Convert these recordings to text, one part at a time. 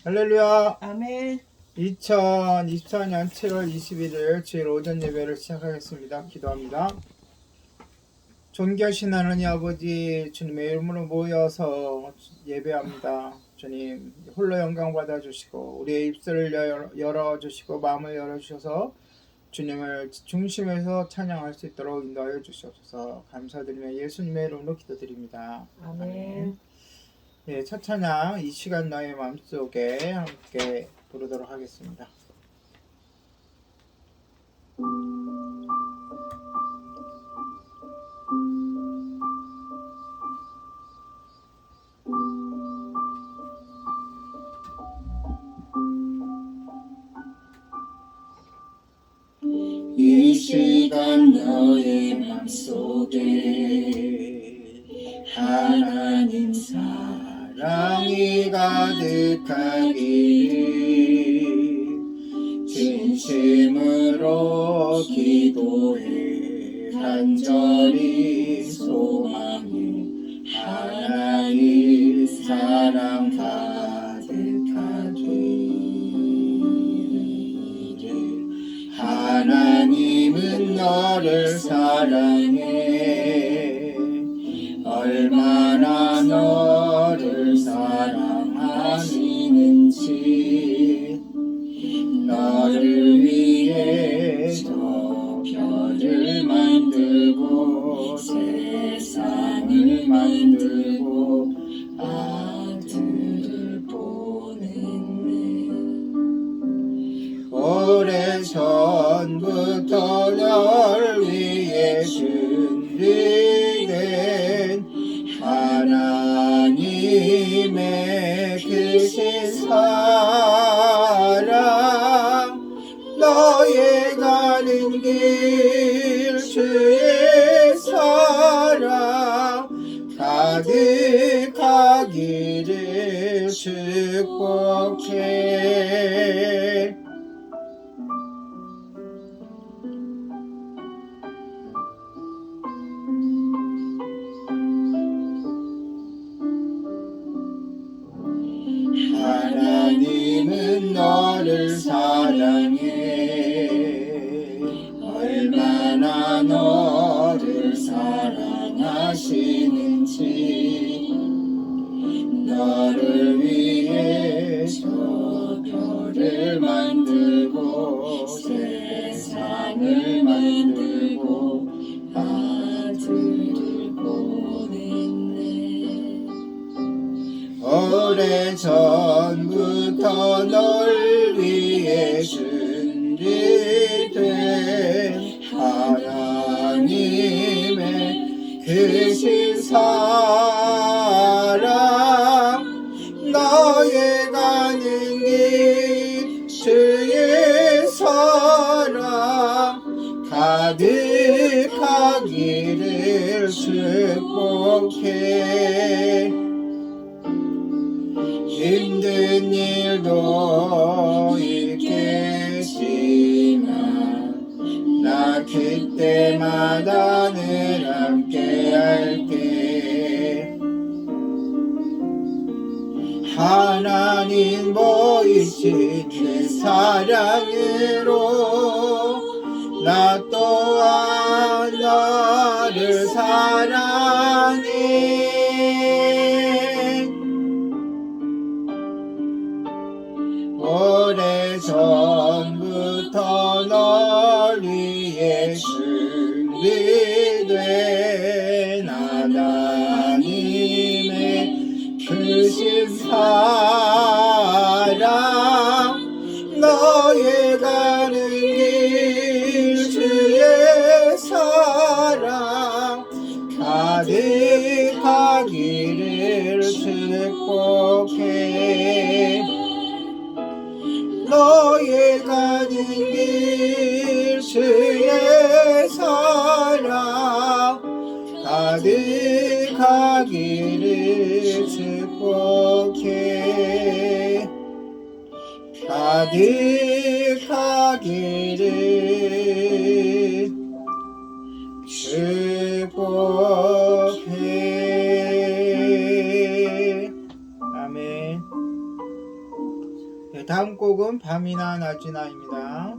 할렐루야. 아멘. 2024년 7월 21일 주일 오전 예배를 시작하겠습니다. 기도합니다. 존귀하신 하나님 아버지, 주님의 이름으로 모여서 예배합니다. 주님 홀로 영광 받아주시고 우리의 입술을 열어주시고 마음을 열어주셔서 주님을 중심에서 찬양할 수 있도록 인도하여 주시옵소서. 감사드리며 예수님의 이름으로 기도드립니다. 아멘. 예, 첫 찬양 이 시간 나의 마음속에 함께 부르도록 하겠습니다. 이 시간 너의 맘속에 하나님 사랑이 가득하기를 진심으로 기도해 간절히 소망해 하나님 사랑 가득하기를 하나님은 너를 사랑해 얼마나 너를 사랑하시는지 너를 위해 저 별을 만들고 세상을 만들고 아들을 보냈네. 오래전부터 널 위해 준비된 하나님의 크신 사랑 너의 가는 길 주의 사랑 가득하기를 축복해. 하나님은 너를 사랑해 얼마나 너를 사랑하시는지 너를 위해 저 별을 만들고 세상을 만들고 아들을 보냈네. 오래전부터 널 위해 준비된 하나님의 크신 사랑 너의 가는 길 주의 사랑 가득하기를 축복해. 힘든 일도 있겠지만 나 그때마다 늘 함께 할게. 하나님 보이신 그 사랑으로 나 또한 너를 사랑해. 오래전부터 널 위해 준비된 하나님의 크신 사랑 너의 가는 길 주의 사랑 가득하기를 축복해. 너의 가는 길 주의 사랑 가득하기를 축복해. 가득하기를 축복해. 아멘. 네, 다음 곡은 밤이나 낮이나입니다.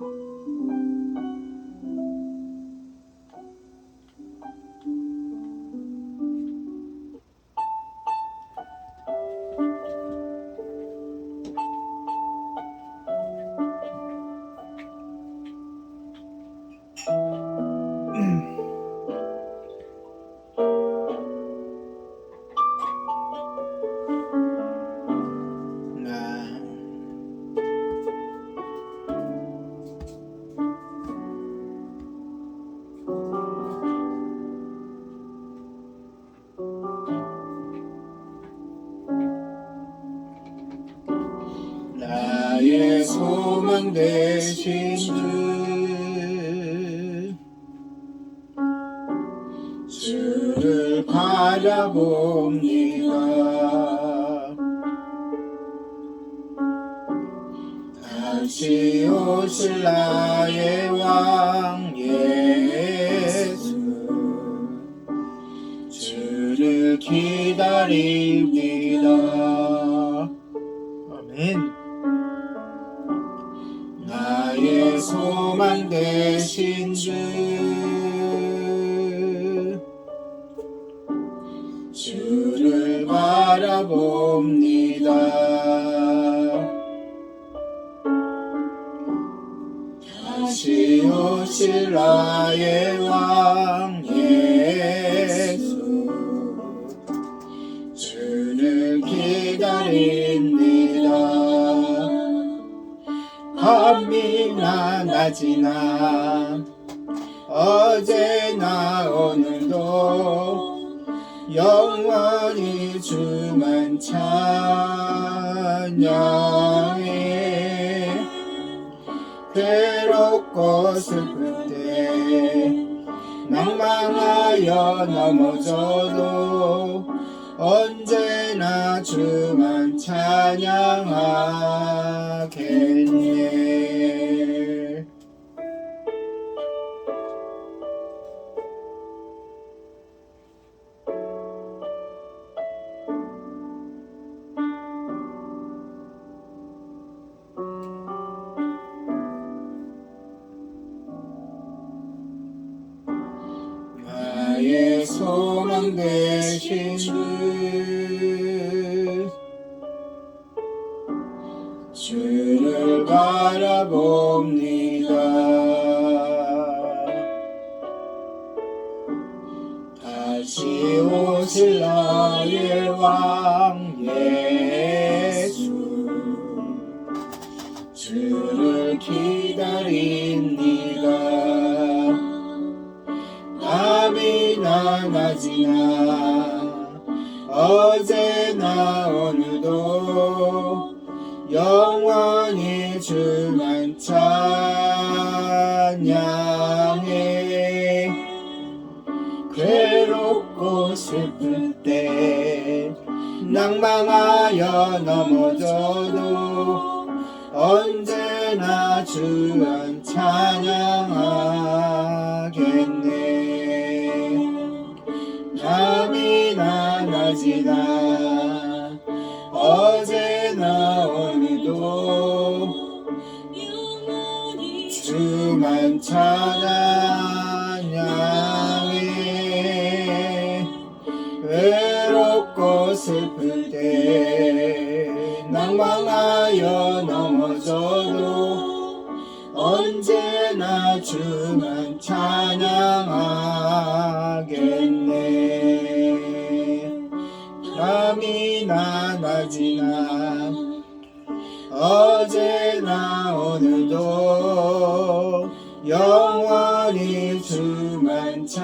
나의 소망 되신 주를 바라봅니다. 다시 오실 나의 왕 예수, 주를 기다립니다. 아멘. 나의 소망 되신 주를 바라봅니다. 다시 오실 나의 왕 예수, 주를 기다립니다. 밤이나 낮이나 어제나 오늘도 영원히 주만 찬양해. 괴롭고 슬플 때 낭망하여 넘어져도 언제나 주만 찬양하겠네. 나의 소망 되신 주를 바라봅니다. 다시 오실 나의 왕 예수, 주를 기다립니다. 밤이나 낮이나 어제나 오늘도 영원히 주만 찬양해. 괴롭고 슬플 때 낭망하여 넘어져도 언제나 주만 찬양하겠네. 밤이나 낮이나 어제나 오늘도 주만 찬양해. 외롭고 슬플 때 낭망하여 넘어져도 언제나 주만 찬양하겠네. 밤이나 낮이나 어제나 오늘도 영원히 주만 찬양해.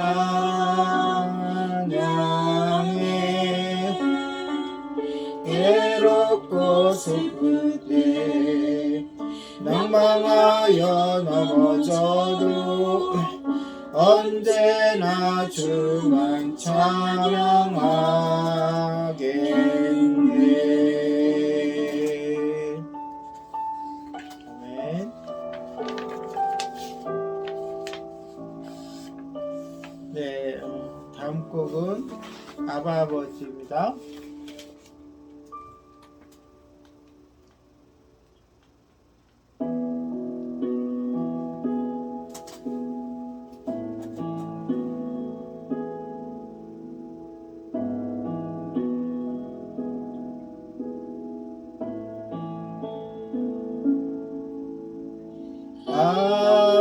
괴롭고 슬플 때 낭망하여 넘어져도 언제나 주만 찬양하겠네. 아멘. 네, 다음 곡은 아바 아버지입니다.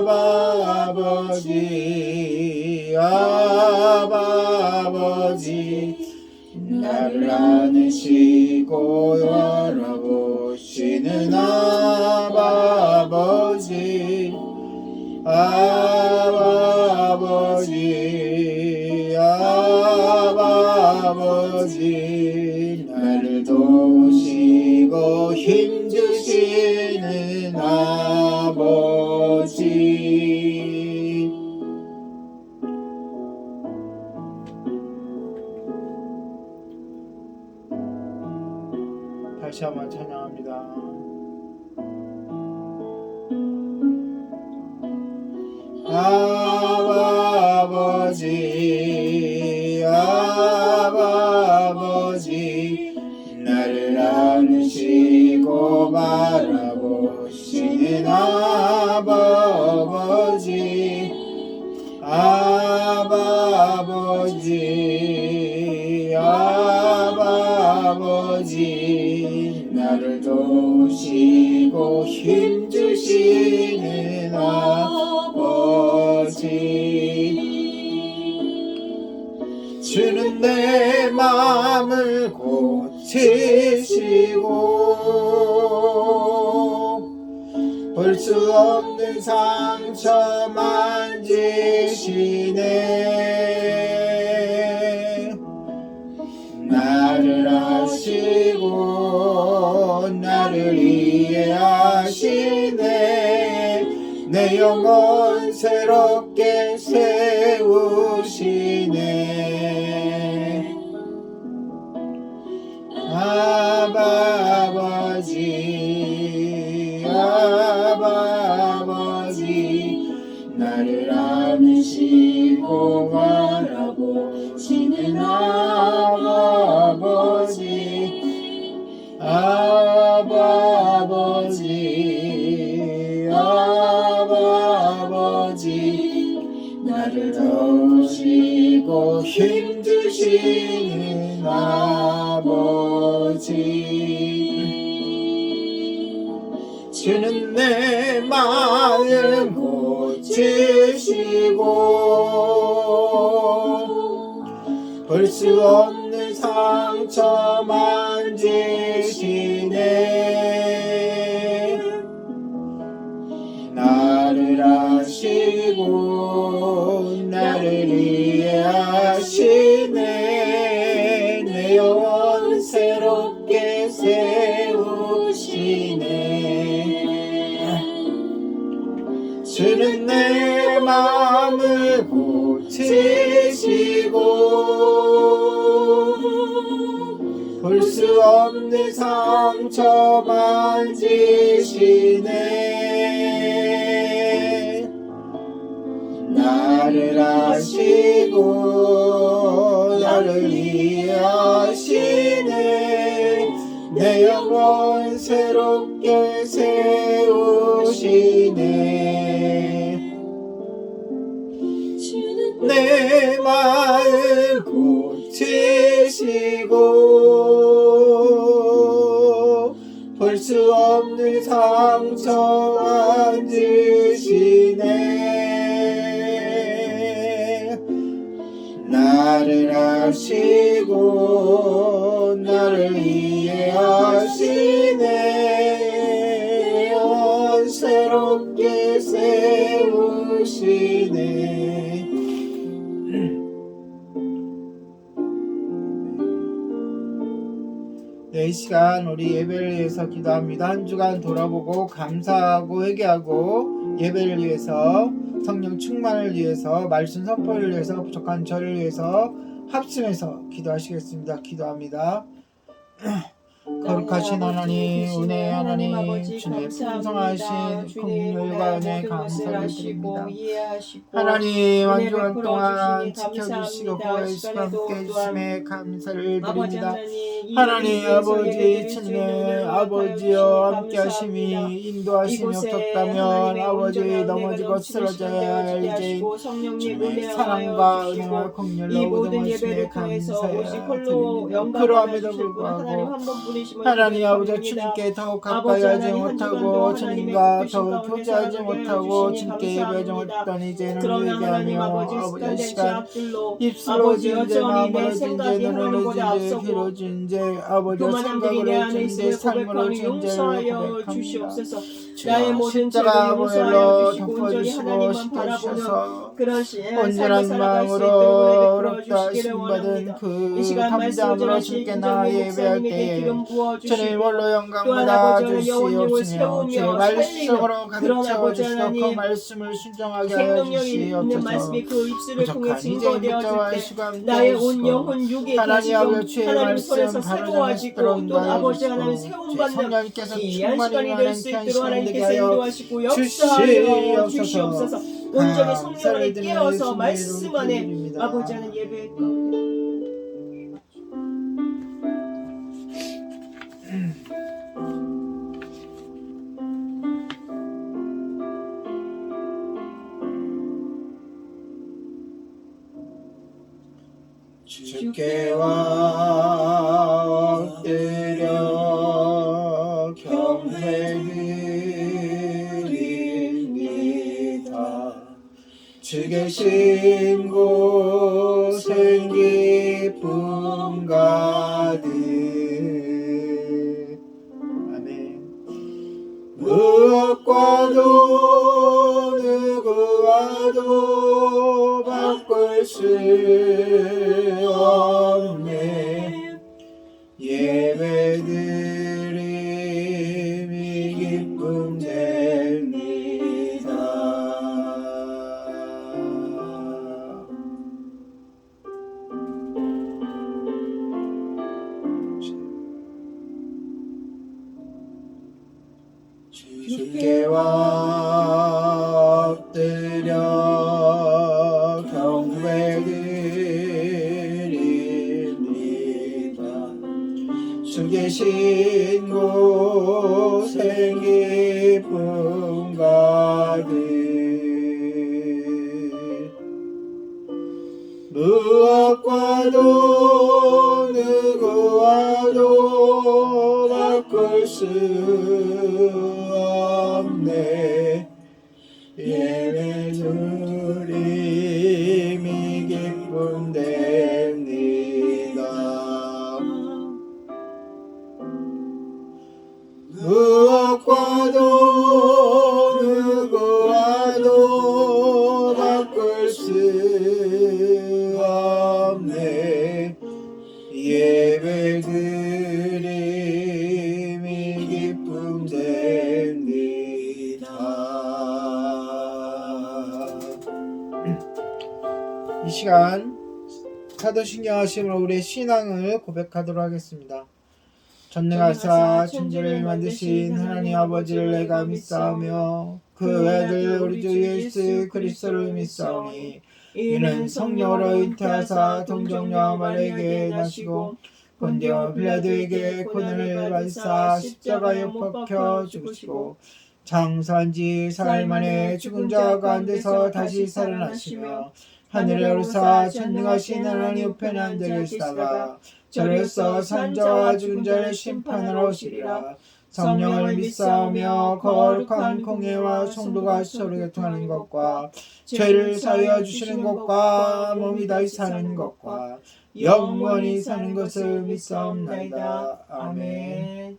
아바 아버지 아바 아버지 나를 안으시고 열어보시는 아바 아버지 아바 아버지 아바 아버지 나를 도우시고 힘주시는 아버지 다시 한번 찬양합니다. 아바 아버지 아바 아버지 나를 안으시고 바라보시는 아바 아버지 아바 아버지 아바 아버지 나를 도우시고 힘주시는 아버지 주는 내 마음을 고치시고 볼 수 없는 상처 만지시네 나를 아시고 나를 이해하시네 내 영혼 새롭게 세우시네 아바 아버지 아바 아버지 나를 안으시고 바라보시는 아바 아버지 아바 아버지 아바 아버지 나를 도우시고 힘주시는 아버지 주는 내 마음 고치시고 볼 수 없는 상처 만지시네 나를 아시고 나를 이해하시네 내 영혼 새롭게 세우시네 주는 내 마음을 고치시고 볼 수 없는 상처 만지시네 나를 아시고 나를 이해하시네 내 영혼 새롭게 세우시네 내 마음 고치시고 볼 수 없는 상처 만지시네 나를 아시고 나를 이해하시네 영혼 새롭게 세우시네 이 시간 우리 예배를 위해서 기도합니다. 한 주간 돌아보고 감사하고 회개하고 예배를 위해서 성령 충만을 위해서 말씀 선포를 위해서 부족한 저를 위해서 합심해서 기도하시겠습니다. 기도합니다. 거룩하신 하나님, 은혜의 하나님, 주님의 풍성하신 긍휼과 은혜 감사를 드립니다. 하나님, 한 주간 동안 지켜주시고 보호해주시고 함께 해주심에 감사를 드립니다. 하나님 아버지, 주님의 아버지여 함께 하심이 인도하심이 없었다면 아버지 넘어지고 쓰러져야 할 이제 주님의 사랑과 은혜와 긍휼로 우등하심에 감사해 드립니다. 그러함에도 불구하고 섬기심을 하나님 아버지 고백합니다. 주님께 더욱 아버지 가까이 하지 하나님, 한 주간도 못하고 하나님의 주님과 그 더욱 가운데 교제하지 살아가게 못하고 해주시니 주님께 예배하지 감사합니다. 못했던 이제는 그러나 하나님 회개하며 아버지 아버지 습관된 시간 죄악들로 입술로 아버지 지은 죄 여전히 내 마음으로 지은 죄 생각이 눈으로 하나님보다 지은 죄 앞서고 귀로 지은 죄 아버지 교만함들이 내 생각으로 안에 지은 죄 있음을 삶으로 고백하며 지은 죄를 용서하여 고백합니다. 주시옵소서. 주여, 나의 모든 죄를 십자가 용서하여 보혈로 주시고 온전히 덮어주시고 하나님만 바라보는 씻겨주셔서 그런 삶을 온전한 살아갈 수 있도록 마음으로 은혜 베풀어 어렵다 주시기를 신받은 원합니다. 이 그 시간 말씀을 담대함으로 전하실 주께 김정민 나아 예배할 목사님에게 때에 기름 부어 주님 주시고 홀로 또한 영광받아 아버지 하나님 영혼님을 주시옵시며 주의 세우며 살리는 말씀으로 가득 그런 아버지 채워주시고 그 하나님 말씀을 순종하게 하여 생명력이 있는 주시옵소서. 말씀이 그 입술을 통해 부족한 이제 증거되어질 묻자와 때 시간 나의 온 주시고 영혼 육이 하나님 다시금 아버지 주의 하나님 말씀 손에서 바로 새로워지고 전하시도록 또 아버지 인도하여 하나님 주시고 세움받는 성령님께서 귀한 충만히 시간이 될 임하는 수 귀한 있도록 시간 되게 하나님께서 하여 인도하시고 역사하여 주시옵소서. 온전히 성령 안에 감사를 깨어서 드리는 말씀 안에 주님의 아버지 하나님 예배 가운데 주께 엎드려 경배드립니다. 주 계신 곳엔 기쁨 가득. 아멘. 무엇과도 누구와도 바꿀 수 없네. 예배드림이 기쁨 됩니다. 주께 엎드려 경배드립니다. 주 계신 곳엔 기쁨 가득. 무엇과도 누구와도 바꿀 수 없네. 예배드림이 기쁨 됩니다. 무엇과도 누구와도 바꿀 수 없네. 예배드림이 기쁨 됩니다. 이 시간 사도신경 하심으로 우리의 신앙을 고백하도록 하겠습니다. 전능하사 천지를 만드신 하나님 아버지를 내가 믿사오며 그 외아들 우리 주 예수 그리스도를 믿사오니 이는 성령으로 잉태하사 동정녀 마리아에게 나시고 본디오 빌라도에게 고난을 받으사 십자가에 못 박혀 죽으시고 장사한 지 사흘 만에 죽은 자 가운데서 다시 살아나시며 하늘에 오르사 전능하신 하나님 우편에 앉아 계시다가 저로서 산자와 죽은 자를 심판하러 오시리라. 성령을 믿사오며 거룩한 공예와 성도가 서로 교통하는 것과 죄를 사하여 주시는 것과 몸이 다시 사는 것과 영원히 사는 것을 믿사옵나이다. 아멘.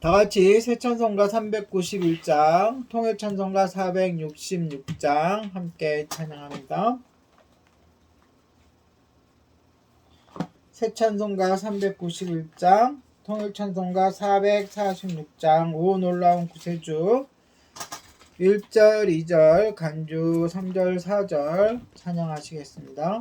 다같이 새천성가 391장 통일천성가 466장 함께 찬양합니다. 새천성가 391장 통일천성가 446장 오 놀라운 구세주 1절 2절 간주 3절 4절 찬양하시겠습니다.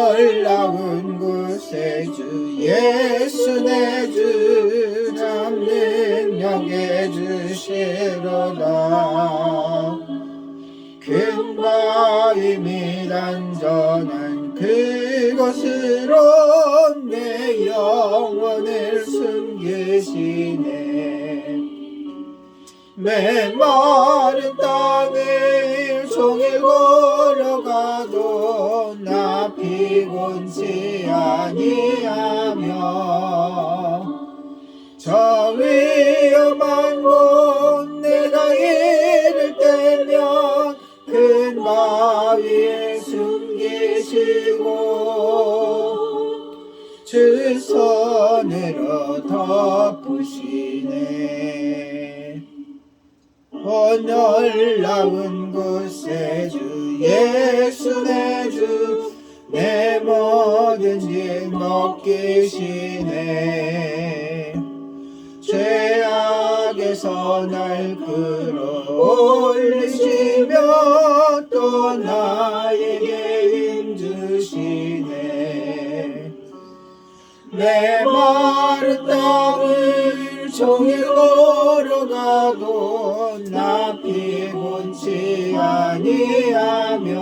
놀라운 구세주 예수 내 주 참 능력의 이르다 큰 바위 안전한 그곳으로 내 영혼을 숨기시네 메마른 땅을 종일 걸어가도 나 피곤치 아니하며 저 위험한 곳 내가 이를 때면 큰 바위에 숨기시고 주 손으로 덮으시네 놀라운 곳에 주 예수 내 주 내 뭐든지 먹기시네 죄악에서 날 끌어올리시며 또 나에게 힘주시네 메마른 땅을 종일 걸어가도 나 피곤치 아니하며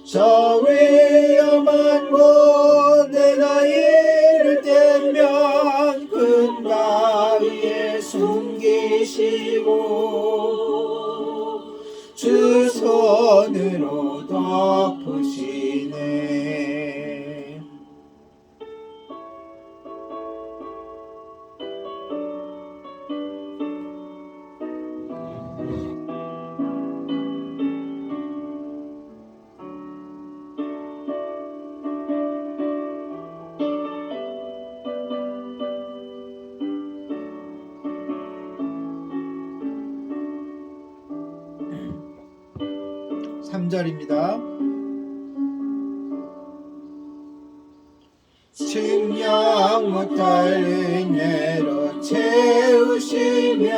저 위험한 곳 내가 이를 때면 큰 바위에 숨기시고 주 손으로 덮으시네 (3절입니다) 측량 못할 은혜로 채우시며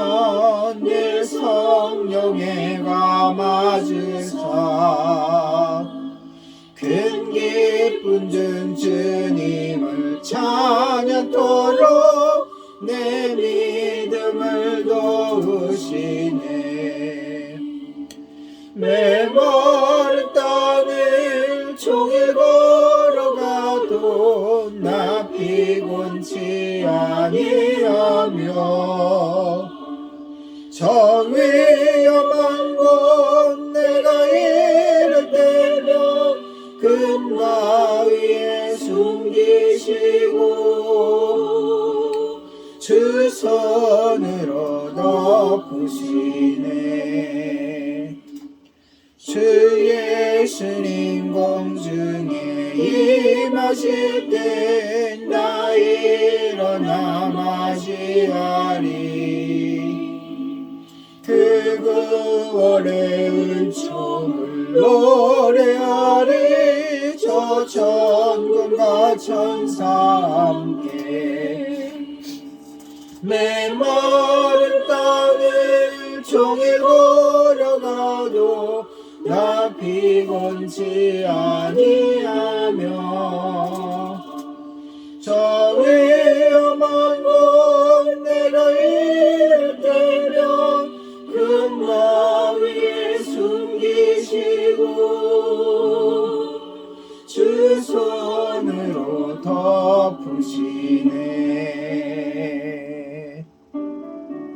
늘 성령에 감아주사 큰 기쁨 중 주님을 찬양토록 내 믿음을 도우시네 메마른 땅을 종일 걸어가도 나 피곤치 아니하며 저 위험한 곳 내가 이를 때면 큰 바위에 숨기시고 주 손으로 덮으시네 주 예수님 공중에 임하실 때 나 일어나 맞이하리 그 구원의 은총을 노래하리 저 천군과 천사 함께 메마른 땅을 종일 걸어가도 나 피곤치 아니하며 저 위험한 곳 내가 이를 때면 큰 바위에 숨기시고 주 손으로 덮으시네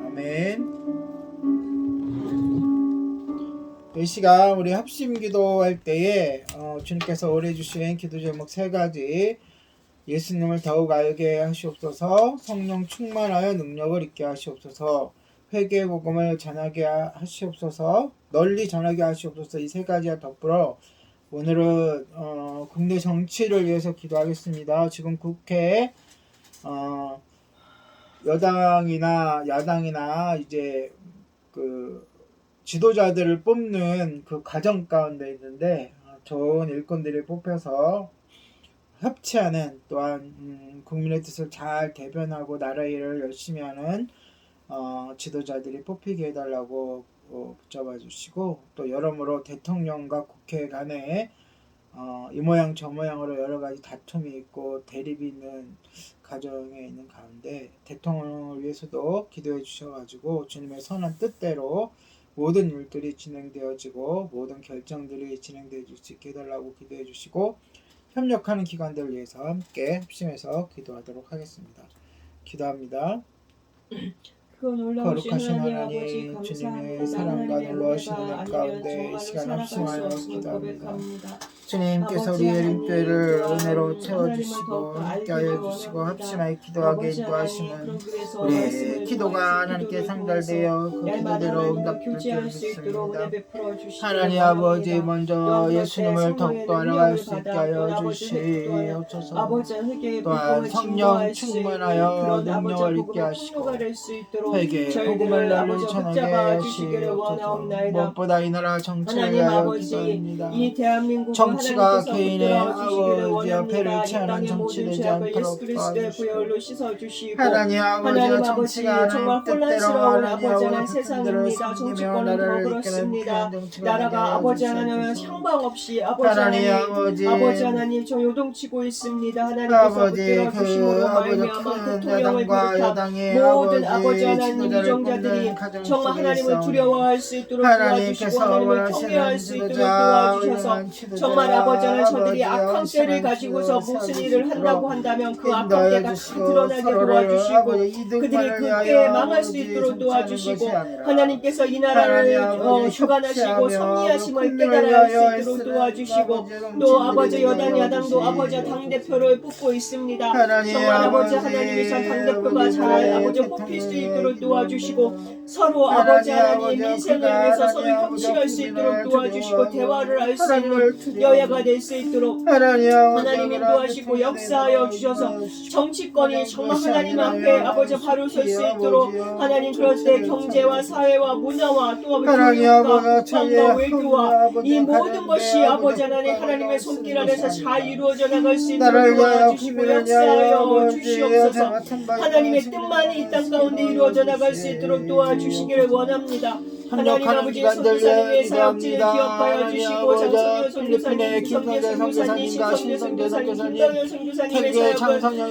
아멘. 이 시간 우리 합심 기도할 때에 주님께서 오래 주신 기도 제목 3가지 예수님을 더욱 알게 하시옵소서 성령 충만하여 능력을 있게 하시옵소서 회개의 복음을 전하게 하시옵소서 널리 전하게 하시옵소서 이 3가지와 더불어 오늘은 국내 정치를 위해서 기도하겠습니다. 지금 국회에 여당이나 야당이나 이제 그 지도자들을 뽑는 그 과정 가운데 있는데 좋은 일꾼들이 뽑혀서 협치하는 또한 국민의 뜻을 잘 대변하고 나라 일을 열심히 하는 지도자들이 뽑히게 해달라고 붙잡아 주시고 또 여러모로 대통령과 국회 간에 이 모양 저 모양으로 여러 가지 다툼이 있고 대립이 있는 가정에 있는 가운데 대통령을 위해서도 기도해 주셔가지고 주님의 선한 뜻대로 모든 일들이 진행되어지고 모든 결정들이 진행되어 수 있게 해달라고 기도해 주시고 협력하는 기관들을 위해서 함께 합심해서 기도하도록 하겠습니다. 기도합니다. 거룩하신 하나님, 주님의 사랑과 놀라우신 은혜 가운데 이 시간 합심하여 기도합니다. 주님께서 우리 예림교회를 은혜로 채워주시고 함께하여 주시고 합심하여 기도하게 인도하시는 우리의 기도가 하나님께 상달되어 그 기도대로 응답될 줄 믿습니다. 하나님 아버지 먼저 예수님을 더욱더 알아갈 수 있게 하여 주시옵소서. 또한 성령 충만하여 능력을 있게 하시고 회개 복음을 널리 전하게 하시옵소서. 무엇보다 이 나라 정치를 위하여 기도합니다. 정치가 개인의 아버지 앞에를 채하는 정치 되지 않도록 도와주시고 하나님 아버지와 정치가 하나님 뜻대로 하나님 아버지 백성들을 섬기며 나라를 이끄는 귀한 정치가 나라가 아버지 하나님 향방 없이 하나님 아버지 하나님 저 요동치고 있습니다. 아버지 하나님께서 붙들어 큰 여당과 여당의 모든 아버지 하나님 지도자를 유정자들이 뽑는 가정 정말 하나님을 속에 두려워할 수 있도록 도와주시고 하나님을 통회할 수 있도록 도와주셔서 정말 아버지 하나님 저들이 악한 때를 가지고서 무슨 일을 한다고 한다면 그 악한 때가 다 드러나게 도와주시고 그들이 그때에 망할 수 있도록 도와주시고 하나님께서 이 나라를 주관하시고 섭리하심을 깨달아 할 수 있도록 도와주시고 또 아버지 여당 야당도 아버지 당대표를 뽑고 있습니다. 정말 아버지 하나님께서 당대표가 잘 아버지 뽑힐 수 있도록 도와주시고 서로 아버지 하나님 민생을 위해서 서로 협치할 수 있도록 도와주시고 대화를 할 수 있는 여야가 될 수 있도록 하나님 인도하시고 역사하여 주셔서 정치권이 정말 하나님 앞에 아버지 바로 설 수 있도록 하나님 그럴 때 경제와 사회와 문화와 또 아버지 교육과 국방과 외교와 이 모든 것이 아버지 하나님의 손길 안에서 잘 이루어져 나갈 수 있도록 도와주시고 역사하여 주시옵소서. 하나님의 뜻만이 이 땅 가운데 이루어져 나갈 수 있도록 도와주시기를 원합니다. 하나님 아버지 선교사님의 사역지를 기억하여 주시고 장성효 선교사님, 김성재 선교사님, 신성재 선교사님, 김동현 선교사님의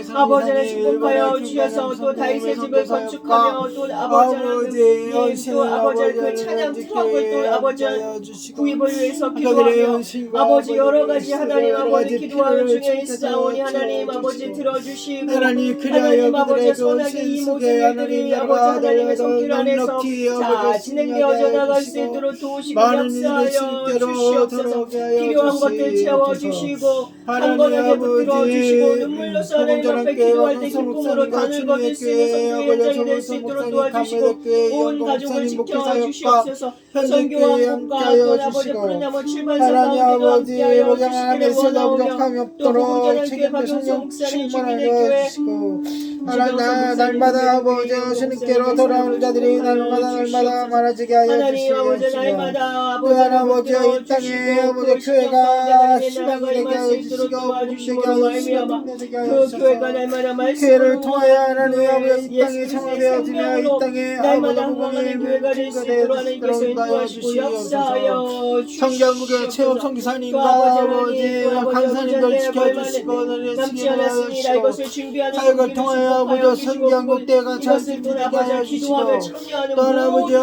사역을 아버지 하나님 축복하여 주셔서 또 다윗의 집을 건축하며 또 아버지 하나님 또 아버지 그 찬양 트럭을 또 아버지 구입을 위해서 기도하며 아버지 여러 가지 하나님 아버지 기도하는 중에 있사오니 하나님 아버지 들어주시고 하나님 아버지 선하게 이 모든 일들이 아버지 하나님의 손길 안에서 자 진행되어져 나갈 수 있도록 도우시고 역사하여 주시옵소서. 필요한 것들 채워주시고 한 번에 붙들어 주시고 눈물로서 하나님 앞에 기도할 때 기쁨으로 단을 거둘 수 있는 선교의 현장이 될 수 있도록 도와주시고 온 가족을 지켜주시옵소서. 선교와 국가 또 아버지 푸른나무 출판사 가운데도 함께하여 주시기를 원하오며 또 부흥전한 교회 박영수 목사님 주민의 교회 날마다 아버지 주님께로 돌아오는 자들이 날마다 많아지게 하여 주시옵소서. 또한 아버지 이 땅에 아버지 교회가 희망이 되게 하여 주시고 그 교회가 날마다 교회를 통하여 하나님 아버지 이 땅에 창조되어지며 이 땅에 날마다 흥망하는 교회가 될 수 있도록 하나님께서 인도하시고 역사하여 성경국의 최업 성기사님과 아버지 강사님들 지켜주시고 남지 않았습니다. 이것을 준비하는 사역을 통하여 아버지 성경국대가 잘 준비되게 하여 주시고 또 아버지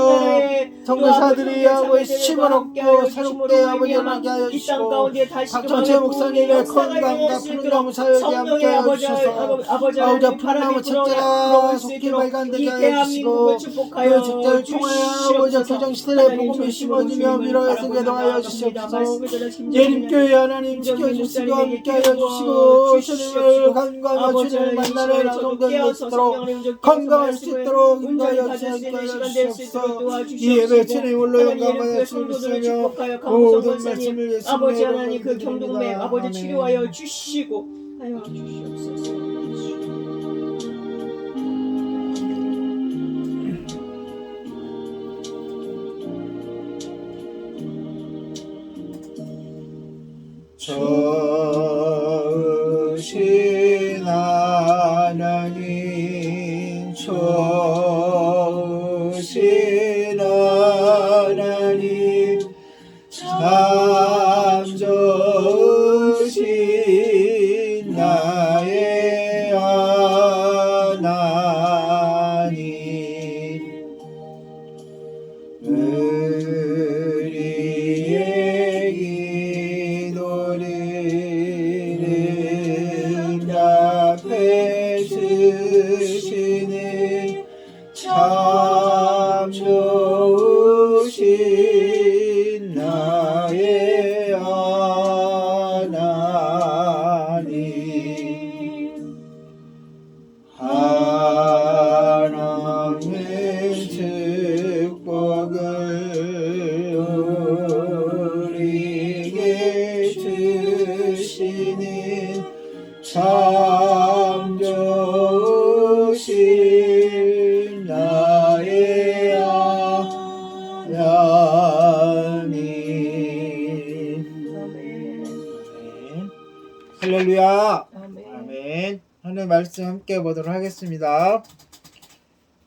성교사들이 아버지 힘을 얻고 새롭게 아버지 일어나게 하여 주시고 박정채 목사님의 건강과 푸른나무 사역에 함께 하여 주셔서 아버지 푸른나무 책자가 속히 발간되게 하여 주시고 그 책자를 통하여 아버지 교정시대의 복음이 심어지며 위로의 세계도 하여 주시옵소서. 예림교회 하나님 지켜주시고 함께 하여 주시고 주님을 간과하며 주님을 만나는 성도될 수 있도록 건강할 수 있도록 인도하여 주시옵소서. 이 예배 주님으로 영광받아 주시며 모든 말씀을 예수님의 아버지 하나님 그 경동맥 아버지 치료하여 주시고 하여 주시옵소서. 좋으신 하나님 좋으신 하나님 참 좋으신 우리의 기도를 응답해 주시는 참 좋으신 나의 하나님. 하나님의 축복을 우리에게 주시는 참 좋으신 나의 하나님. 아멘. 할렐루야. 아멘. 아멘. 하나님 말씀 함께 보도록 하겠습니다.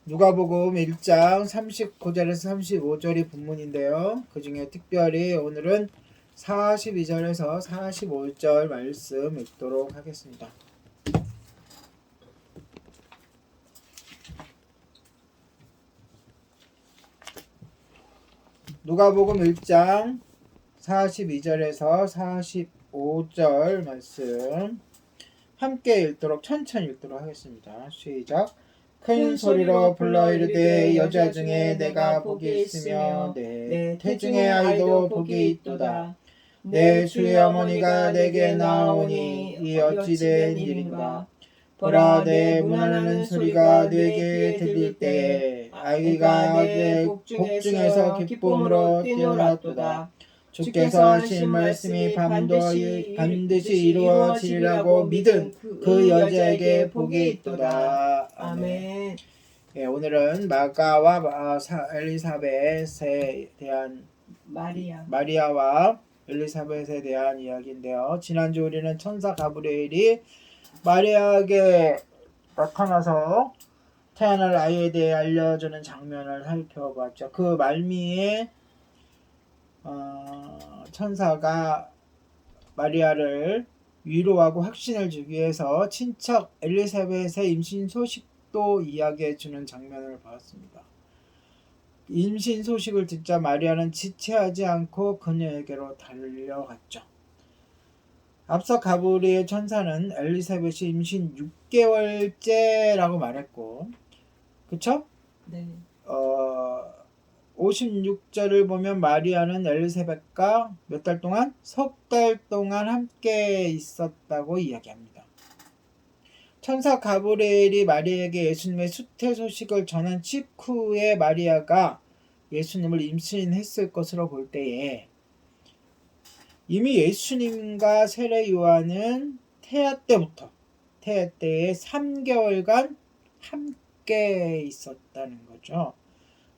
누가복음 1장 39절에서 35절이 본문인데요. 그 중에 특별히 오늘은 42절에서 45절 말씀 읽도록 하겠습니다. 누가복음 1장 42절에서 45절 말씀 함께 읽도록 천천히 읽도록 하겠습니다. 시작. 큰 소리로 불러 이르되 여자 중에 내가 복이 있으며 내 태중의 아이도 복이 있도다. 내 주의 어머니가 내게 나오니 이 어찌 된 일인가. 보라 내 문하는 소리가 내게 들릴 때 아이가 내 복중에서 기쁨으로 뛰어났도다. 주께서 하신 말씀이 반드시 이루어지리라고 믿은 그 여자에게 복이 있도다. 아멘. 예, 오늘은 마가와 엘리사벳에 대한 마리아와 엘리사벳에 대한 이야기인데요. 지난주 우리는 천사 가브리엘이 마리아에게 나타나서 태어날 아이에 대해 알려주는 장면을 살펴봤죠. 그 말미에 천사가 마리아를 위로하고 확신을 주기 위해서 친척 엘리사벳의 임신 소식도 이야기해 주는 장면을 보았습니다. 임신 소식을 듣자 마리아는 지체하지 않고 그녀에게로 달려갔죠. 앞서 가브리엘 천사는 엘리사벳이 임신 6개월째라고 말했고, 그쵸? 네. 56절을 보면 마리아는 엘리사벳과 몇 달 동안? 석 달 동안 함께 있었다고 이야기합니다. 천사 가브리엘이 마리아에게 예수님의 수태 소식을 전한 직후에 마리아가 예수님을 임신했을 것으로 볼 때에 이미 예수님과 세례 요한은 태아 때에 3개월간 함께 있었다는 거죠.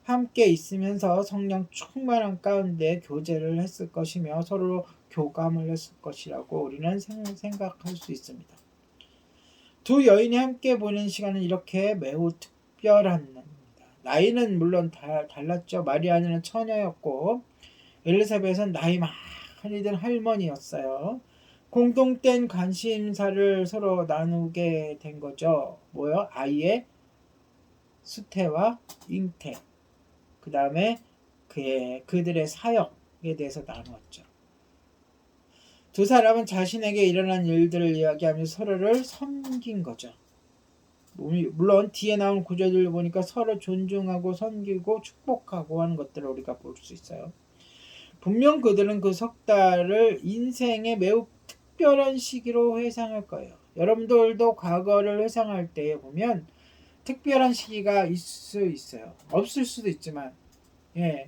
함께 있으면서 성령 충만한 가운데 교제를 했을 것이며 서로 교감을 했을 것이라고 우리는 생각할 수 있습니다. 두 여인이 함께 보낸 시간은 이렇게 매우 특별한 겁니다. 나이는 물론 달랐죠. 마리아는 처녀였고 엘리사벳은 나이 많이 든 할머니였어요. 공통된 관심사를 서로 나누게 된 거죠. 뭐요? 아이의 수태와 잉태. 그 다음에 그들의 사역에 대해서 나누었죠. 두 사람은 자신에게 일어난 일들을 이야기하면서 서로를 섬긴 거죠. 물론 뒤에 나온 구절들을 보니까 서로 존중하고 섬기고 축복하고 하는 것들을 우리가 볼 수 있어요. 분명 그들은 그 석 달을 인생의 매우 특별한 시기로 회상할 거예요. 여러분들도 과거를 회상할 때 보면 특별한 시기가 있을 수 있어요. 없을 수도 있지만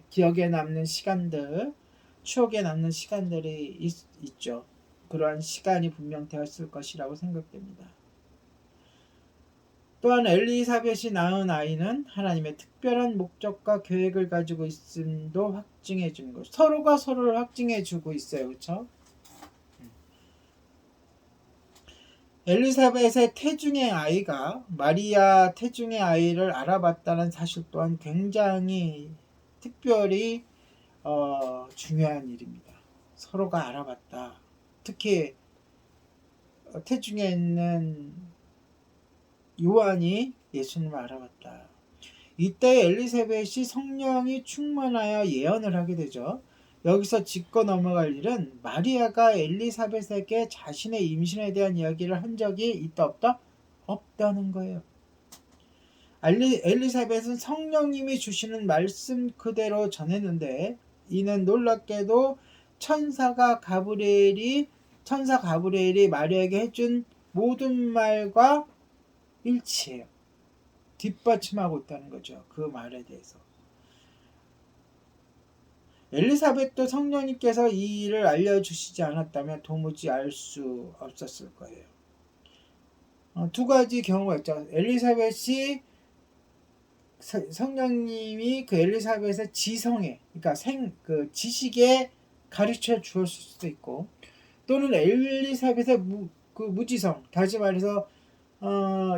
기억에 남는 시간들, 추억에 남는 시간들이 있죠. 그러한 시간이 분명 되었을 것이라고 생각됩니다. 또한 엘리사벳이 낳은 아이는 하나님의 특별한 목적과 계획을 가지고 있음도 확증해 주는 것. 서로가 서로를 확증해 주고 있어요. 그렇죠? 엘리사벳의 태중의 아이가 마리아 태중의 아이를 알아봤다는 사실 또한 굉장히 특별히 중요한 일입니다. 서로가 알아봤다. 특히 태중에 있는 요한이 예수님을 알아봤다. 이때 엘리사벳이 성령이 충만하여 예언을 하게 되죠. 여기서 짚고 넘어갈 일은 마리아가 엘리사벳에게 자신의 임신에 대한 이야기를 한 적이 있다 없다? 없다는 거예요. 엘리사벳은 성령님이 주시는 말씀 그대로 전했는데 이는 놀랍게도 천사 가브리엘이 마리아에게 해준 모든 말과 일치해요. 뒷받침하고 있다는 거죠. 그 말에 대해서. 엘리사벳도 성령님께서 이 일을 알려주시지 않았다면 도무지 알 수 없었을 거예요. 두 가지 경우가 있죠. 엘리사벳이 성령님이 그 엘리사벳의 지성에, 그러니까 지식에 가르쳐 주었을 수도 있고, 또는 엘리사벳의 무지성, 다시 말해서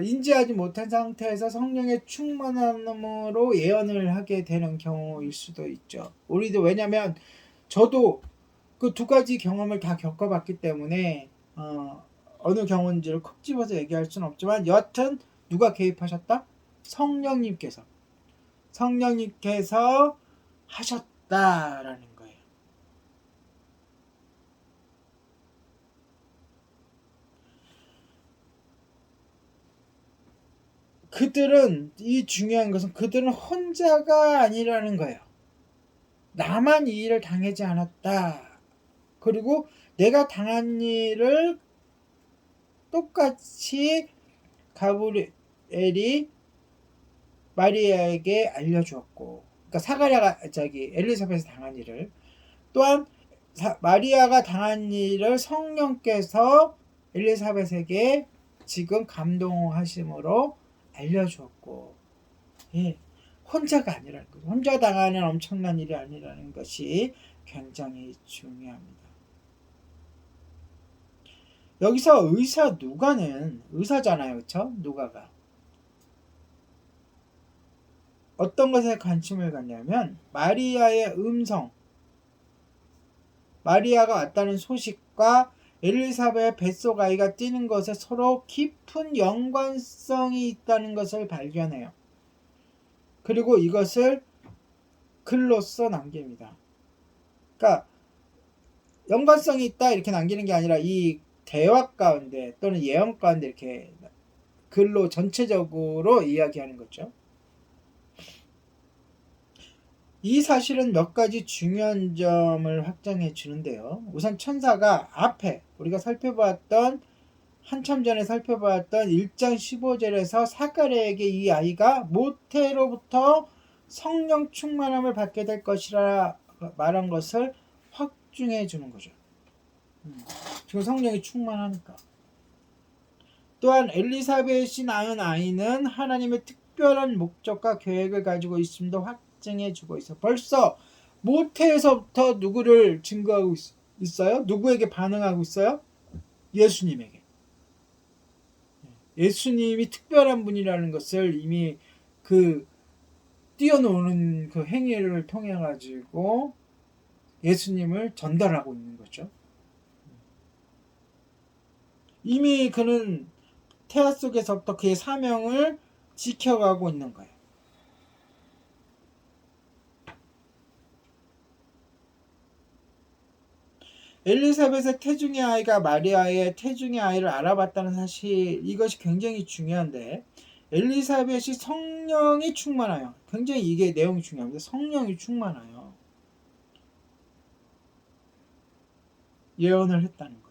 인지하지 못한 상태에서 성령의 충만함으로 예언을 하게 되는 경우일 수도 있죠. 우리도 왜냐하면 저도 그 두 가지 경험을 다 겪어봤기 때문에 어느 경우인지를 콕 집어서 얘기할 수는 없지만 여하튼 누가 개입하셨다? 성령님께서 하셨다라는 거예요. 이 중요한 것은 그들은 혼자가 아니라는 거예요. 나만 이 일을 당하지 않았다. 그리고 내가 당한 일을 똑같이 가브리엘이 마리아에게 알려주었고, 그러니까 엘리사벳이 당한 일을, 또한 마리아가 당한 일을 성령께서 엘리사벳에게 지금 감동하심으로 알려주었고, 예, 혼자가 아니라는 거죠. 혼자 당하는 엄청난 일이 아니라는 것이 굉장히 중요합니다. 여기서 누가는 의사잖아요, 그렇죠? 누가가 어떤 것에 관심을 갖냐면 마리아의 마리아가 왔다는 소식과 엘리사벳의 뱃속 아이가 뛰는 것에 서로 깊은 연관성이 있다는 것을 발견해요. 그리고 이것을 글로써 남깁니다. 그러니까 연관성이 있다 이렇게 남기는 게 아니라 이 대화 가운데 또는 예언 가운데 이렇게 글로 전체적으로 이야기하는 거죠. 이 사실은 몇 가지 중요한 점을 확장해 주는데요. 우선 천사가 앞에 우리가 한참 전에 살펴보았던 1장 15절에서 사가랴에게 이 아이가 모태로부터 성령 충만함을 받게 될 것이라 말한 것을 확증해 주는 거죠. 지금 성령이 충만하니까. 또한 엘리사벳이 낳은 아이는 하나님의 특별한 목적과 계획을 가지고 있음도 확증해 주고 있어. 벌써 모태에서부터 누구를 증거하고 있어요? 누구에게 반응하고 있어요? 예수님에게. 예수님이 특별한 분이라는 것을 이미 뛰어노는 그 행위를 통해 가지고 예수님을 전달하고 있는 거죠. 이미 그는 태아 속에서부터 그의 사명을 지켜가고 있는 거예요. 엘리사벳의 태중의 아이가 마리아의 태중의 아이를 알아봤다는 사실, 이것이 굉장히 중요한데, 엘리사벳이 성령이 충만하여, 굉장히 이게 내용이 중요합니다. 성령이 충만하여 예언을 했다는 거예요.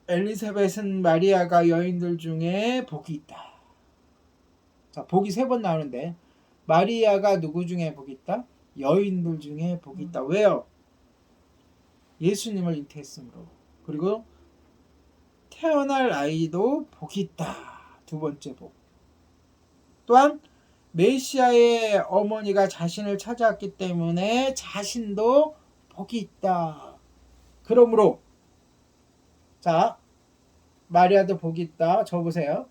엘리사벳은 마리아가 여인들 중에 복이 있다. 자, 복이 3번 나오는데 마리아가 누구 중에 복이 있다? 여인들 중에 복이 있다. 왜요? 예수님을 잉태했으므로. 그리고 태어날 아이도 복이 있다. 2번째 복. 또한 메시아의 어머니가 자신을 찾아왔기 때문에 자신도 복이 있다. 그러므로 자, 마리아도 복이 있다. 적어보세요.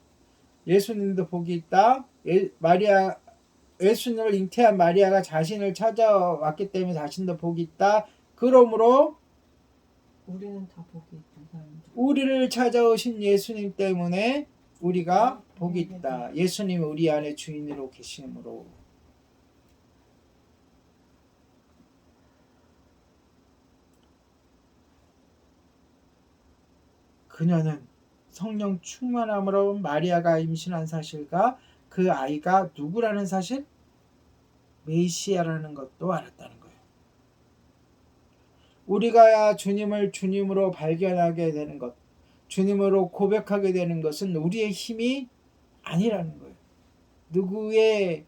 예수님도 복이 있다. 예수님을 잉태한 마리아가 자신을 찾아왔기 때문에 자신도 복이 있다. 그러므로 우리는 다 복이 있는 사람들. 우리를 찾아오신 예수님 때문에 우리가 복이 있다. 예수님이 우리 안에 주인으로 계심으로. 그녀는 성령 충만함으로 마리아가 임신한 사실과 그 아이가 누구라는 사실? 메시아라는 것도 알았다는 거예요. 우리가 주님을 주님으로 발견하게 되는 것, 주님으로 고백하게 되는 것은 우리의 힘이 아니라는 거예요. 누구의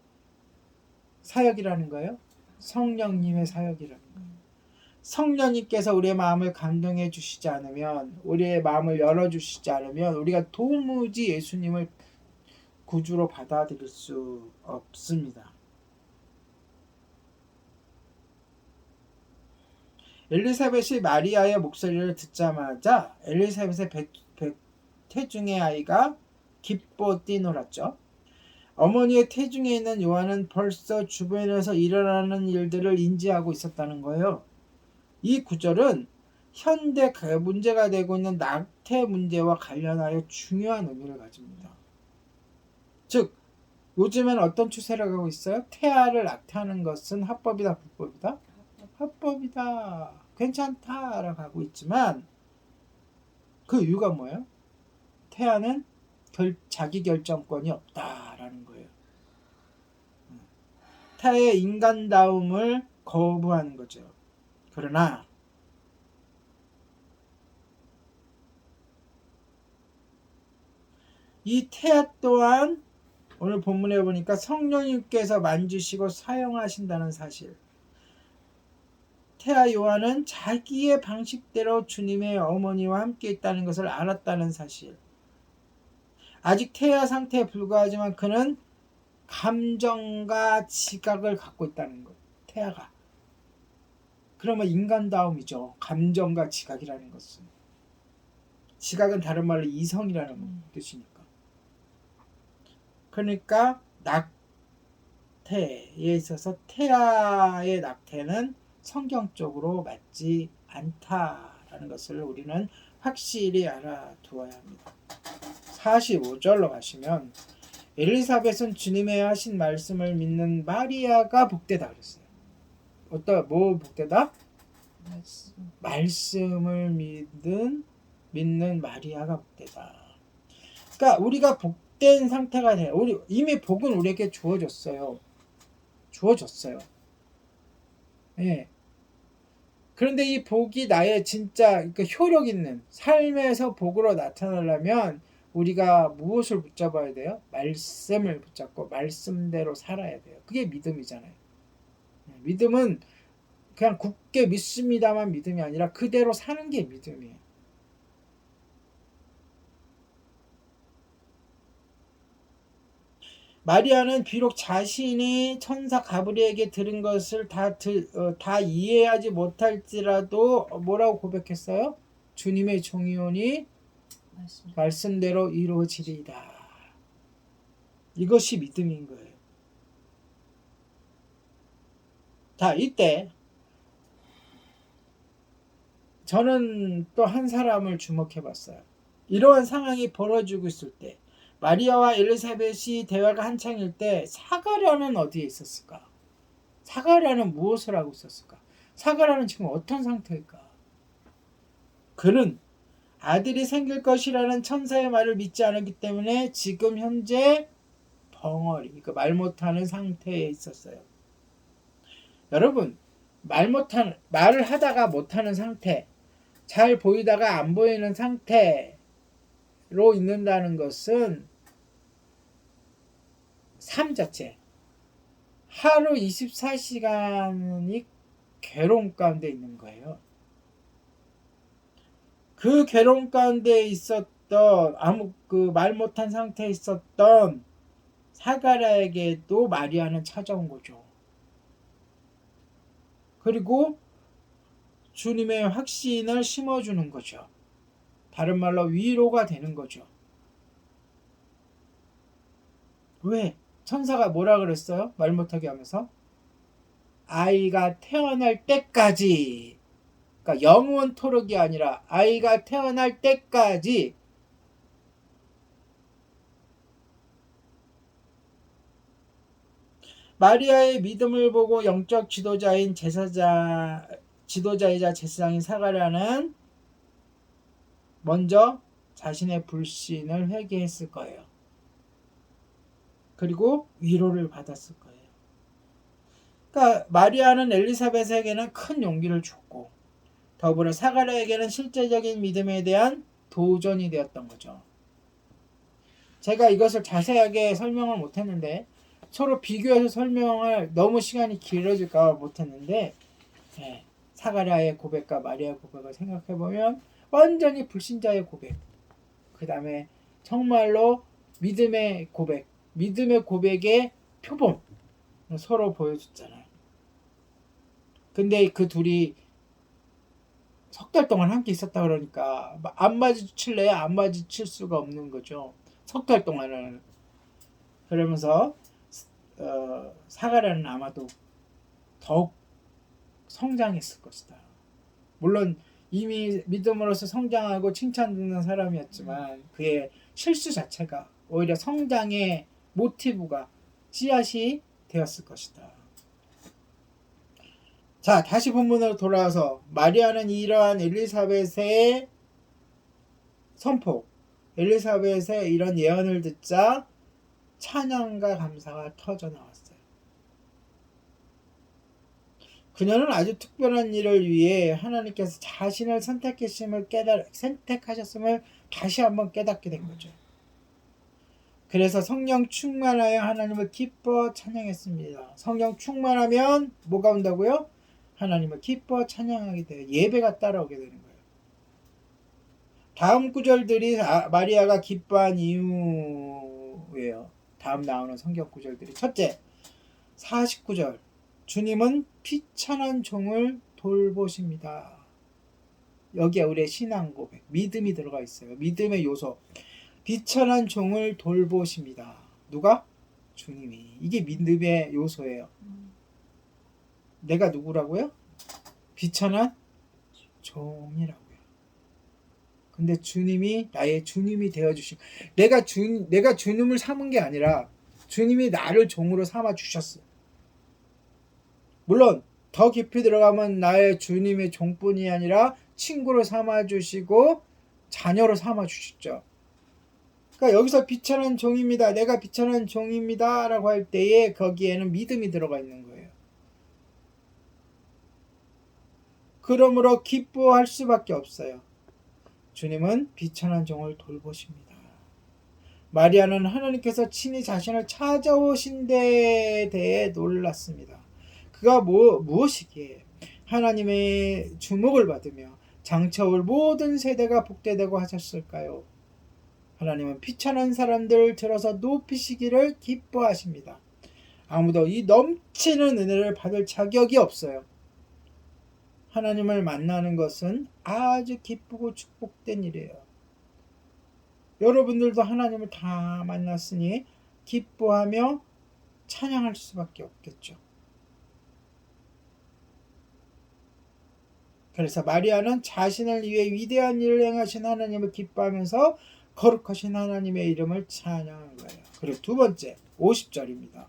사역이라는 거예요? 성령님의 사역이라는 거예요. 성령님께서 우리의 마음을 감동해 주시지 않으면, 우리의 마음을 열어주시지 않으면 우리가 도무지 예수님을 구주로 받아들일 수 없습니다. 엘리사벳이 마리아의 목소리를 듣자마자 엘리사벳의 태중의 아이가 기뻐 뛰놀았죠. 어머니의 태중에 있는 요한은 벌써 주변에서 일어나는 일들을 인지하고 있었다는 거예요. 이 구절은 현대 문제가 되고 있는 낙태 문제와 관련하여 중요한 의미를 가집니다. 즉, 요즘엔 어떤 추세를 가고 있어요? 태아를 낙태하는 것은 합법이다, 불법이다? 합법이다, 괜찮다라고 하고 있지만 그 이유가 뭐예요? 태아는 자기 결정권이 없다라는 거예요. 태아의 인간다움을 거부하는 거죠. 그러나 이 태아 또한 오늘 본문에 보니까 성령님께서 만지시고 사용하신다는 사실. 태아 요한은 자기의 방식대로 주님의 어머니와 함께 있다는 것을 알았다는 사실. 아직 태아 상태에 불과하지만 그는 감정과 지각을 갖고 있다는 것. 태아가. 그러면 인간다움이죠. 감정과 지각이라는 것은. 지각은 다른 말로 이성이라는 뜻이니까. 그러니까 낙태에 있어서 태아의 낙태는 성경적으로 맞지 않다라는 것을 우리는 확실히 알아두어야 합니다. 45절로 가시면 엘리사벳은 주님의 하신 말씀을 믿는 마리아가 복되다 그랬어요. 뭐 복되다? 말씀을 믿는 마리아가 복되다. 그러니까 우리가 복된 상태가 돼요. 이미 복은 우리에게 주어졌어요. 예. 그런데 이 복이 나의 진짜 효력 있는 삶에서 복으로 나타나려면 우리가 무엇을 붙잡아야 돼요? 말씀을 붙잡고 말씀대로 살아야 돼요. 그게 믿음이잖아요. 믿음은 그냥 굳게 믿습니다만 믿음이 아니라 그대로 사는 게 믿음이에요. 마리아는 비록 자신이 천사 가브리엘에게 들은 것을 다 이해하지 못할지라도 뭐라고 고백했어요? 주님의 종이오니 말씀대로 이루어지리이다. 이것이 믿음인 거예요. 자, 이때 저는 또 한 사람을 주목해 봤어요. 이러한 상황이 벌어지고 있을 때 마리아와 엘리사벳이 대화가 한창일 때 사가랴는 어디에 있었을까? 사가랴는 무엇을 하고 있었을까? 사가랴는 지금 어떤 상태일까? 그는 아들이 생길 것이라는 천사의 말을 믿지 않았기 때문에 지금 현재 벙어리, 그러니까 말 못하는 상태에 있었어요. 여러분, 말을 하다가 못하는 상태, 잘 보이다가 안 보이는 상태로 있는다는 것은 삶 자체, 하루 24시간이 괴로움 가운데 있는 거예요. 그 괴로움 가운데 있었던 말 못한 상태에 있었던 사가랴에게도 마리아는 찾아온 거죠. 그리고 주님의 확신을 심어주는 거죠. 다른 말로 위로가 되는 거죠. 왜? 천사가 뭐라 그랬어요? 말 못하게 하면서 아이가 태어날 때까지 그러니까 영원토록이 아니라 아이가 태어날 때까지 마리아의 믿음을 보고 영적 지도자인 지도자이자 제사장인 사가랴는 먼저 자신의 불신을 회개했을 거예요. 그리고 위로를 받았을 거예요. 그러니까 마리아는 엘리사벳에게는 큰 용기를 줬고 더불어 사가랴에게는 실제적인 믿음에 대한 도전이 되었던 거죠. 제가 이것을 자세하게 설명을 못했는데 서로 비교해서 설명을 너무 시간이 길어질까 못했는데 사가랴의 고백과 마리아의 고백을 생각해보면 완전히 불신자의 고백, 그 다음에 정말로 믿음의 고백의 표본 서로 보여줬잖아요. 근데 그 둘이 석 달 동안 함께 있었다 그러니까 안 마주칠래야 안 마주칠 수가 없는 거죠. 석 달 동안을. 그러면서 사가랴는 아마도 더욱 성장했을 것이다. 물론 이미 믿음으로서 성장하고 칭찬받는 사람이었지만 그의 실수 자체가 오히려 성장의 모티브가 씨앗이 되었을 것이다. 자, 다시 본문으로 돌아와서 마리아는 이러한 엘리사벳의 선포, 엘리사벳의 이런 예언을 듣자 찬양과 감사가 터져 나왔어요. 그녀는 아주 특별한 일을 위해 하나님께서 자신을 선택하셨음을 다시 한번 깨닫게 된 거죠. 그래서 성령 충만하여 하나님을 기뻐 찬양했습니다. 성령 충만하면 뭐가 온다고요? 하나님을 기뻐 찬양하게 돼요. 예배가 따라오게 되는 거예요. 다음 구절들이 마리아가 기뻐한 이유예요. 다음 나오는 성경 구절들이. 첫째, 49절. 주님은 비천한 종을 돌보십니다. 여기에 우리의 신앙 고백, 믿음이 들어가 있어요. 믿음의 요소. 비천한 종을 돌보십니다. 누가? 주님이. 이게 믿음의 요소예요. 내가 누구라고요? 비천한 종이라고요. 근데 주님이 나의 주님이 되어주신, 내가 주님을 삼은 게 아니라 주님이 나를 종으로 삼아 주셨어요. 물론 더 깊이 들어가면 나의 주님의 종뿐이 아니라 친구로 삼아 주시고 자녀로 삼아 주셨죠. 그러니까 여기서 비천한 종입니다. 내가 비천한 종입니다. 라고 할 때에 거기에는 믿음이 들어가 있는 거예요. 그러므로 기뻐할 수밖에 없어요. 주님은 비천한 종을 돌보십니다. 마리아는 하나님께서 친히 자신을 찾아오신 데에 대해 놀랐습니다. 그가 무엇이기에 하나님의 주목을 받으며 장차올 모든 세대가 복되되고 하셨을까요? 하나님은 비천한 사람들을 들어서 높이시기를 기뻐하십니다. 아무도 이 넘치는 은혜를 받을 자격이 없어요. 하나님을 만나는 것은 아주 기쁘고 축복된 일이에요. 여러분들도 하나님을 다 만났으니 기뻐하며 찬양할 수밖에 없겠죠. 그래서 마리아는 자신을 위해 위대한 일을 행하신 하나님을 기뻐하면서 거룩하신 하나님의 이름을 찬양한 거예요. 그리고 두 번째, 50절입니다.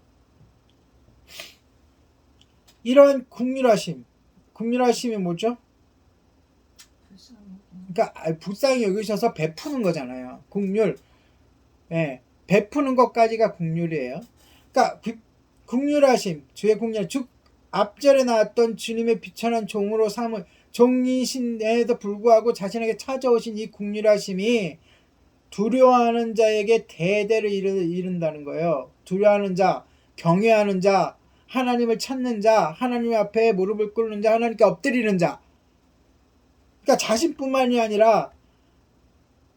이러한 국률하심이 뭐죠? 그러니까 불쌍히 여기셔서 베푸는 거잖아요. 국률. 예, 베푸는 것까지가 국률이에요. 그러니까 국률하심, 주의 국률, 즉 앞절에 나왔던 주님의 비천한 종으로 삼은 종이신에도 불구하고 자신에게 찾아오신 이 국률하심이 두려워하는 자에게 대대를 이룬다는 거예요. 두려워하는 자, 경외하는 자, 하나님을 찾는 자, 하나님 앞에 무릎을 꿇는 자, 하나님께 엎드리는 자. 그러니까 자신뿐만이 아니라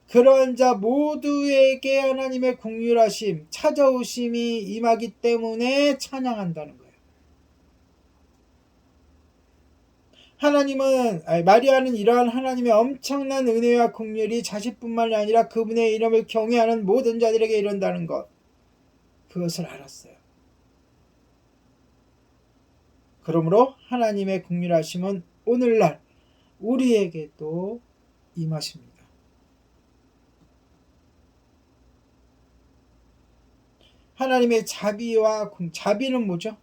그러한 자 모두에게 하나님의 긍휼하심, 찾아오심이 임하기 때문에 찬양한다는 거예요. 마리아는 이러한 하나님의 엄청난 은혜와 긍휼이 자신뿐만이 아니라 그분의 이름을 경외하는 모든 자들에게 이른다는 것, 그것을 알았어요. 그러므로 하나님의 긍휼하심은 오늘날 우리에게도 임하십니다. 하나님의 자비는 뭐죠?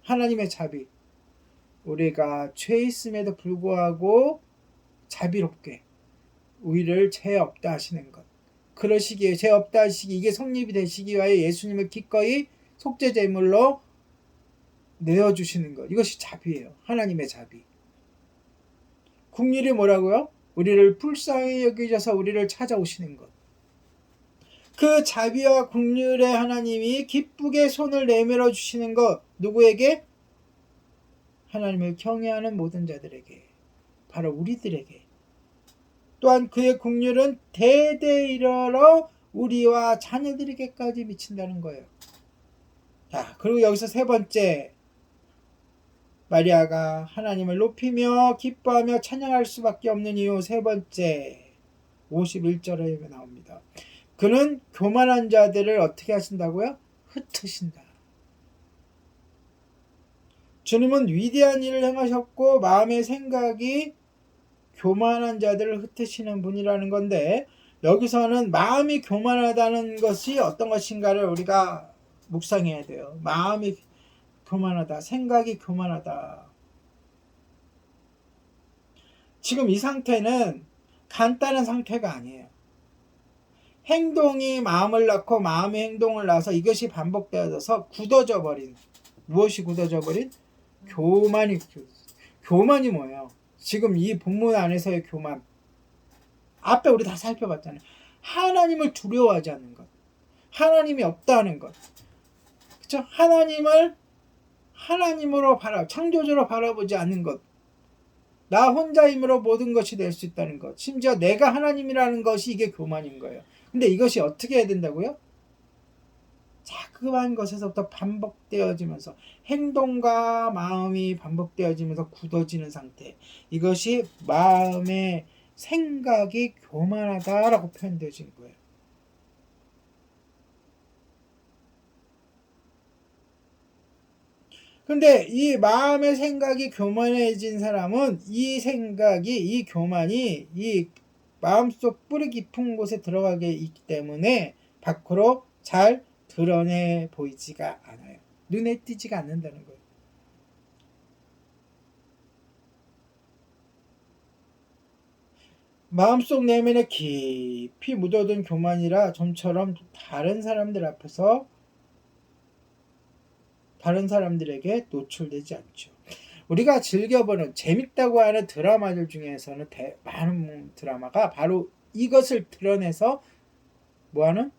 하나님의 자비. 우리가 죄 있음에도 불구하고 자비롭게 우리를 죄 없다 하시는 것. 그러시기에 죄 없다 하시기 이게 성립이 되시기 위하여 예수님을 기꺼이 속죄제물로 내어주시는 것. 이것이 자비예요. 하나님의 자비. 국률이 뭐라고요? 우리를 불쌍히 여기셔서 우리를 찾아오시는 것. 그 자비와 국률의 하나님이 기쁘게 손을 내밀어 주시는 것. 누구에게? 하나님을 경외하는 모든 자들에게. 바로 우리들에게. 또한 그의 국률은 대대 이르러 우리와 자녀들에게까지 미친다는 거예요. 자, 그리고 여기서 세 번째, 마리아가 하나님을 높이며 기뻐하며 찬양할 수밖에 없는 이유 세 번째, 51절에 나옵니다. 그는 교만한 자들을 어떻게 하신다고요? 흩으신다. 주님은 위대한 일을 행하셨고 마음의 생각이 교만한 자들을 흩으시는 분이라는 건데, 여기서는 마음이 교만하다는 것이 어떤 것인가를 우리가 묵상해야 돼요. 마음이 교만하다, 생각이 교만하다. 지금 이 상태는 간단한 상태가 아니에요. 행동이 마음을 낳고 마음이 행동을 낳아서 이것이 반복되어져서 굳어져 버린, 무엇이 굳어져 버린? 교만이 뭐예요? 지금 이 본문 안에서의 교만, 앞에 우리 다 살펴봤잖아요. 하나님을 두려워하지 않는 것, 하나님이 없다는 것, 그렇죠? 하나님을 하나님으로 창조주로 바라보지 않는 것, 나 혼자 힘으로 모든 것이 될 수 있다는 것, 심지어 내가 하나님이라는 것이 이게 교만인 거예요. 근데 이것이 어떻게 해야 된다고요? 자그마한 것에서부터 반복되어지면서 행동과 마음이 반복되어지면서 굳어지는 상태, 이것이 마음의 생각이 교만하다라고 표현되어진 거예요. 근데 이 마음의 생각이 교만해진 사람은 이 교만이 이 마음속 뿌리 깊은 곳에 들어가게 있기 때문에 밖으로 잘 드러내 보이지가 않아요. 눈에 띄지가 않는다는 거예요. 마음속 내면에 깊이 묻어둔 교만이라 좀처럼 다른 사람들에게 노출되지 않죠. 우리가 즐겨보는 재밌다고 하는 드라마들 중에서는 많은 드라마가 바로 이것을 드러내서 뭐하는?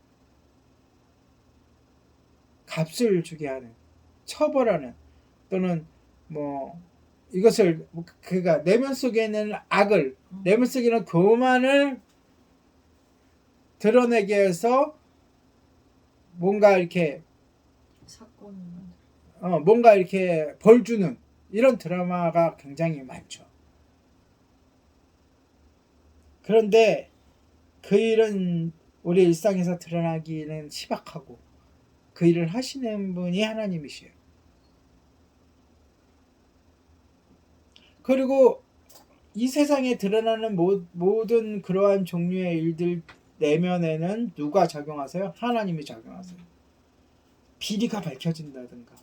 값을 주게 하는, 처벌하는, 또는 이것을 그가 내면 속에 있는 악을, 내면 속에 있는 교만을 드러내게 해서 뭔가 이렇게 뭔가 이렇게 벌 주는 이런 드라마가 굉장히 많죠. 그런데 그 일은 우리 일상에서 드러나기는 희박하고 그 일을 하시는 분이 하나님이시에요. 그리고 이 세상에 드러나는 모든 그러한 종류의 일들 내면에는 누가 작용하세요? 하나님이 작용하세요. 비리가 밝혀진다든가,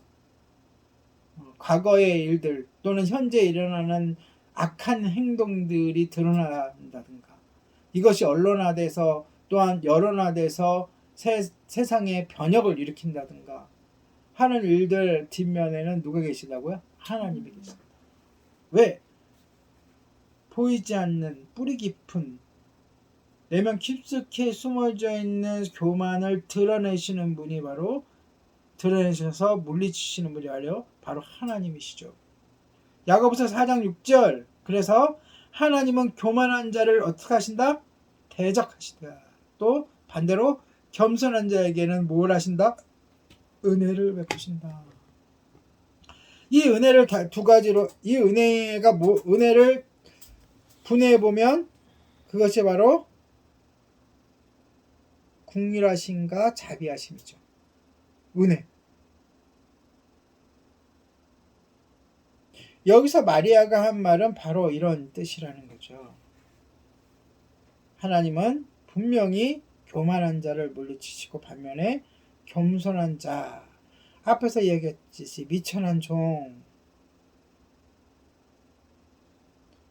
과거의 일들 또는 현재 일어나는 악한 행동들이 드러난다든가, 이것이 언론화돼서 또한 여론화돼서 세상에 변혁을 일으킨다든가 하는 일들 뒷면에는 누가 계시다고요? 하나님이 계십니다. 왜? 보이지 않는 뿌리 깊은 내면 깊숙이 숨어져 있는 교만을 드러내시는 분이 바로, 드러내셔서 물리치시는 분이 바로 하나님이시죠. 야고보서 4장 6절, 그래서 하나님은 교만한 자를 어떻게 하신다? 대적하신다. 또 반대로 겸손한 자에게는 뭘 하신다? 은혜를 베푸신다. 이 은혜를 두 가지로, 이 은혜를 분해해 보면 그것이 바로 긍휼하심과 자비하심이죠. 은혜. 여기서 마리아가 한 말은 바로 이런 뜻이라는 거죠. 하나님은 분명히 교만한 자를 물리치시고 반면에 겸손한 자, 앞에서 얘기했듯이 미천한 종,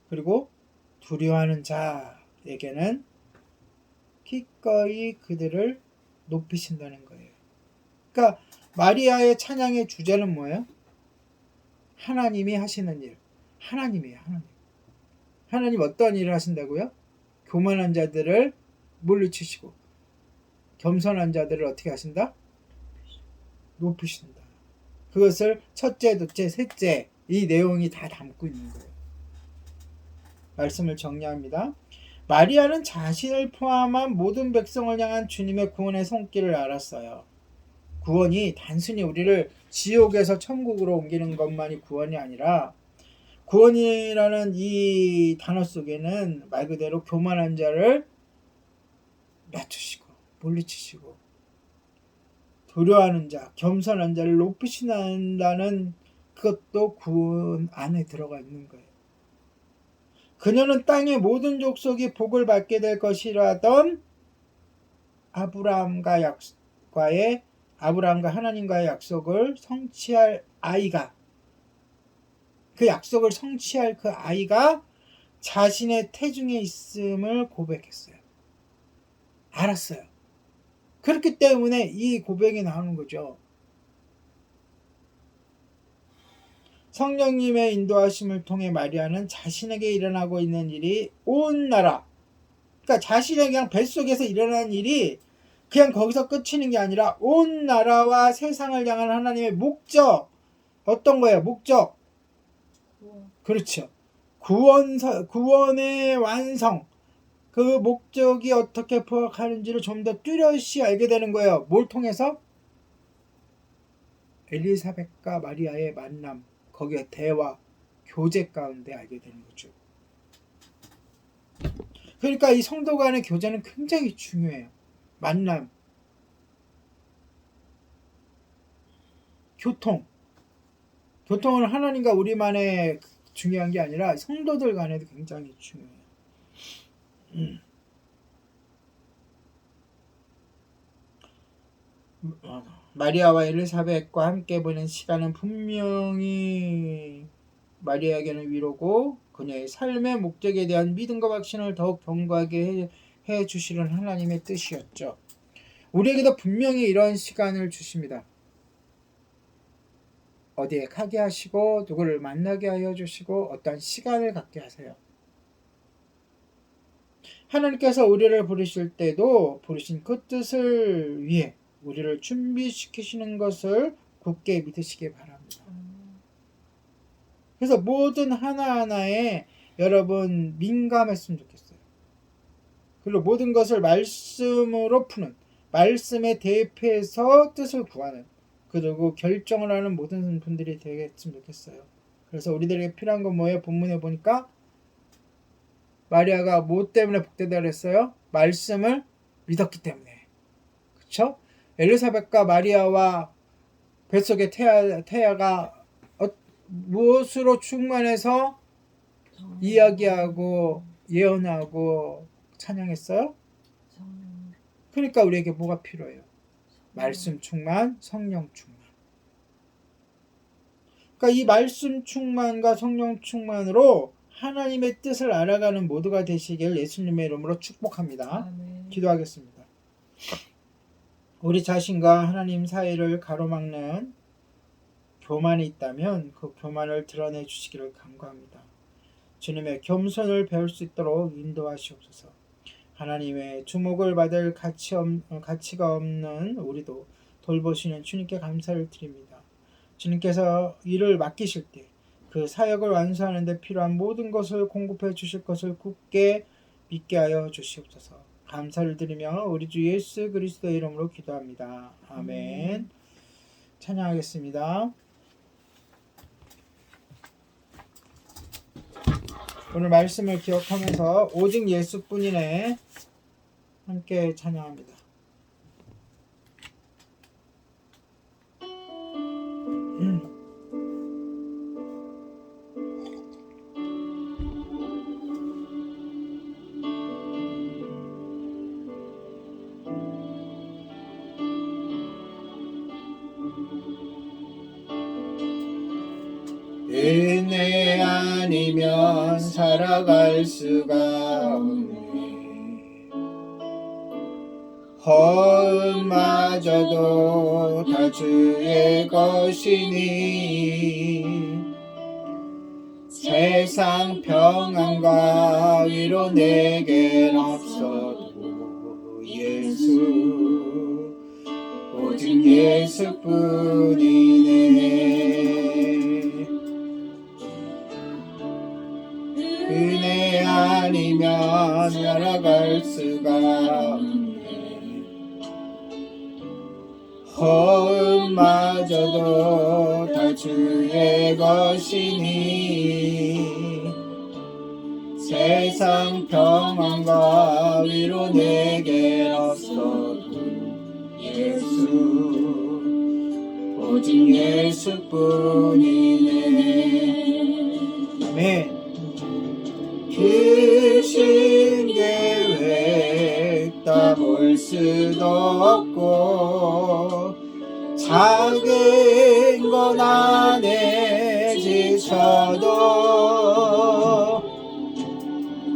그리고 두려워하는 자에게는 기꺼이 그들을 높이신다는 거예요. 그러니까 마리아의 찬양의 주제는 뭐예요? 하나님이 하시는 일. 하나님이에요. 하나님 어떤 일을 하신다고요? 교만한 자들을 물리치시고 겸손한 자들을 어떻게 하신다? 높이신다. 그것을 첫째, 둘째, 셋째 이 내용이 다 담고 있는 거예요. 말씀을 정리합니다. 마리아는 자신을 포함한 모든 백성을 향한 주님의 구원의 손길을 알았어요. 구원이 단순히 우리를 지옥에서 천국으로 옮기는 것만이 구원이 아니라 구원이라는 이 단어 속에는 말 그대로 교만한 자를 낮추시고 물리치시고 두려워하는 자, 겸손한 자를 높이신다는 그것도 구원 안에 들어가 있는 거예요. 그녀는 땅의 모든 족속이 복을 받게 될 것이라던 아브라함과 하나님과의 약속을 성취할 아이가, 그 약속을 성취할 그 아이가 자신의 태중에 있음을 고백했어요. 알았어요. 그렇기 때문에 이 고백이 나오는 거죠. 성령님의 인도하심을 통해 마리아는 자신에게 일어나고 있는 일이 온 나라, 그러니까 자신의 그냥 뱃속에서 일어나는 일이 그냥 거기서 끝이는 게 아니라 온 나라와 세상을 향한 하나님의 목적, 어떤 거예요? 목적. 그렇죠. 구원의 완성. 그 목적이 어떻게 부합하는지를 좀 더 뚜렷이 알게 되는 거예요. 뭘 통해서? 엘리사벳과 마리아의 만남, 거기에 대화, 교제 가운데 알게 되는 거죠. 그러니까 이 성도 간의 교제는 굉장히 중요해요. 만남, 교통은 하나님과 우리만의 중요한 게 아니라 성도들 간에도 굉장히 중요해요. 마리아와 엘리사벳과 함께 보낸 시간은 분명히 마리아에게는 위로고 그녀의 삶의 목적에 대한 믿음과 확신을 더욱 견고하게 해 주시는 하나님의 뜻이었죠. 우리에게도 분명히 이런 시간을 주십니다. 어디에 가게 하시고 누구를 만나게 하여 주시고 어떤 시간을 갖게 하세요. 하나님께서 우리를 부르실 때도 부르신 그 뜻을 위해 우리를 준비시키시는 것을 굳게 믿으시기 바랍니다. 그래서 모든 하나하나에 여러분 민감했으면 좋겠어요. 그리고 모든 것을 말씀으로 푸는, 말씀에 대입해서 뜻을 구하는, 그리고 결정을 하는 모든 분들이 되겠으면 좋겠어요. 그래서 우리들에게 필요한 건 뭐예요? 본문에 보니까 마리아가 뭐 때문에 복되다 그랬어요? 말씀을 믿었기 때문에. 그렇죠? 엘리사벳과 마리아와 뱃속의 태아가 무엇으로 충만해서 이야기하고 예언하고 찬양했어요? 그러니까 우리에게 뭐가 필요해요? 말씀 충만, 성령 충만. 그러니까 이 말씀 충만과 성령 충만으로 하나님의 뜻을 알아가는 모두가 되시길 예수님의 이름으로 축복합니다. 아멘. 기도하겠습니다. 우리 자신과 하나님 사이를 가로막는 교만이 있다면 그 교만을 드러내 주시기를 간구합니다. 주님의 겸손을 배울 수 있도록 인도하시옵소서. 하나님의 주목을 받을 가치가 없는 우리도 돌보시는 주님께 감사를 드립니다. 주님께서 일을 맡기실 때 그 사역을 완수하는 데 필요한 모든 것을 공급해 주실 것을 굳게 믿게 하여 주시옵소서. 감사를 드리며 우리 주 예수 그리스도의 이름으로 기도합니다. 아멘. 찬양하겠습니다. 오늘 말씀을 기억하면서 오직 예수뿐이네 함께 찬양합니다. 은혜 아니면 살아갈 수가 없네. 허음마저도 다 주의 것이니 세상 평안과 위로 내겐 없어도 예수 오직 예수뿐이네. 은혜 아니면 살아갈 수가 없네. 허음마저도 다 주의 것이니 세상 평안과 위로 내겐 없어도 예수 오직 예수뿐이네. 아멘. 크신 계획 다 볼 수도 없고 작은 건 안에 지쳐도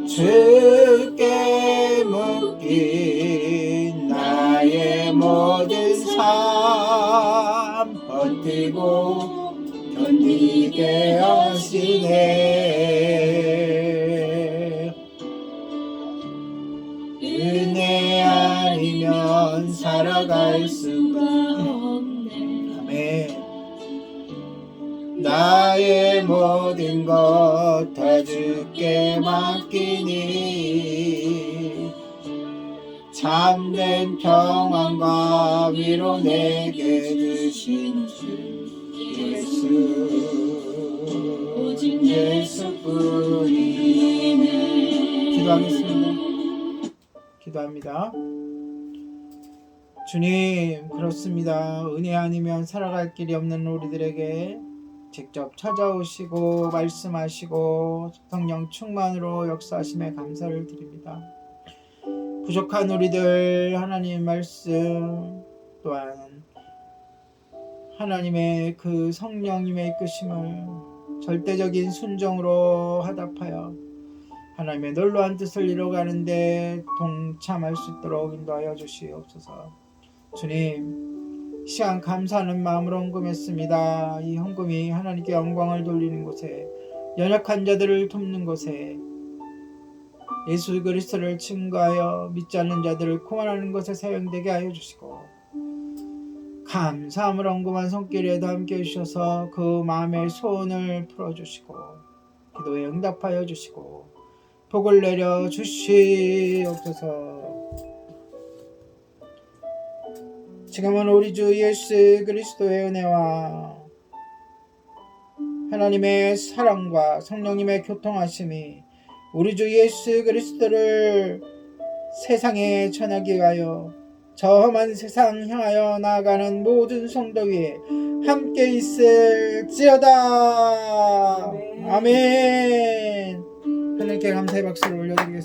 주께 묶인 나의 모든 삶 버티고 견디게 하시네. 은혜 아니면 살아갈 수가 없네. 아멘. 나의 모든 것 다 주께 맡기니 참된 평안과 위로 내게 주신 주 예수 오직 예수뿐이네. 기도하겠습니다. 기도합니다. 주님, 그렇습니다. 은혜 아니면 살아갈 길이 없는 우리들에게 직접 찾아오시고 말씀하시고 성령 충만으로 역사하심에 감사를 드립니다. 부족한 우리들 하나님 말씀 또한 하나님의 그 성령님의 이끄심을 절대적인 순종으로 하답하여 하나님의 놀라운 뜻을 이루어가는데 동참할 수 있도록 인도하여 주시옵소서. 주님, 시간 감사하는 마음으로 헌금했습니다. 이 헌금이 하나님께 영광을 돌리는 곳에, 연약한 자들을 돕는 곳에, 예수 그리스도를 증거하여 믿지 않는 자들을 구원하는 것에 사용되게 하여 주시고, 감사함으로 헌금한 손길에도 함께 해주셔서 그 마음의 소원을 풀어주시고 기도에 응답하여 주시고 복을 내려 주시옵소서. 지금은 우리 주 예수 그리스도의 은혜와 하나님의 사랑과 성령님의 교통하심이 우리 주 예수 그리스도를 세상에 전하기 위하여 저 험한 세상 향하여 나아가는 모든 성도 위에 함께 있을지어다. 아멘. 하나님께 감사의 박수를 올려드리겠습니다.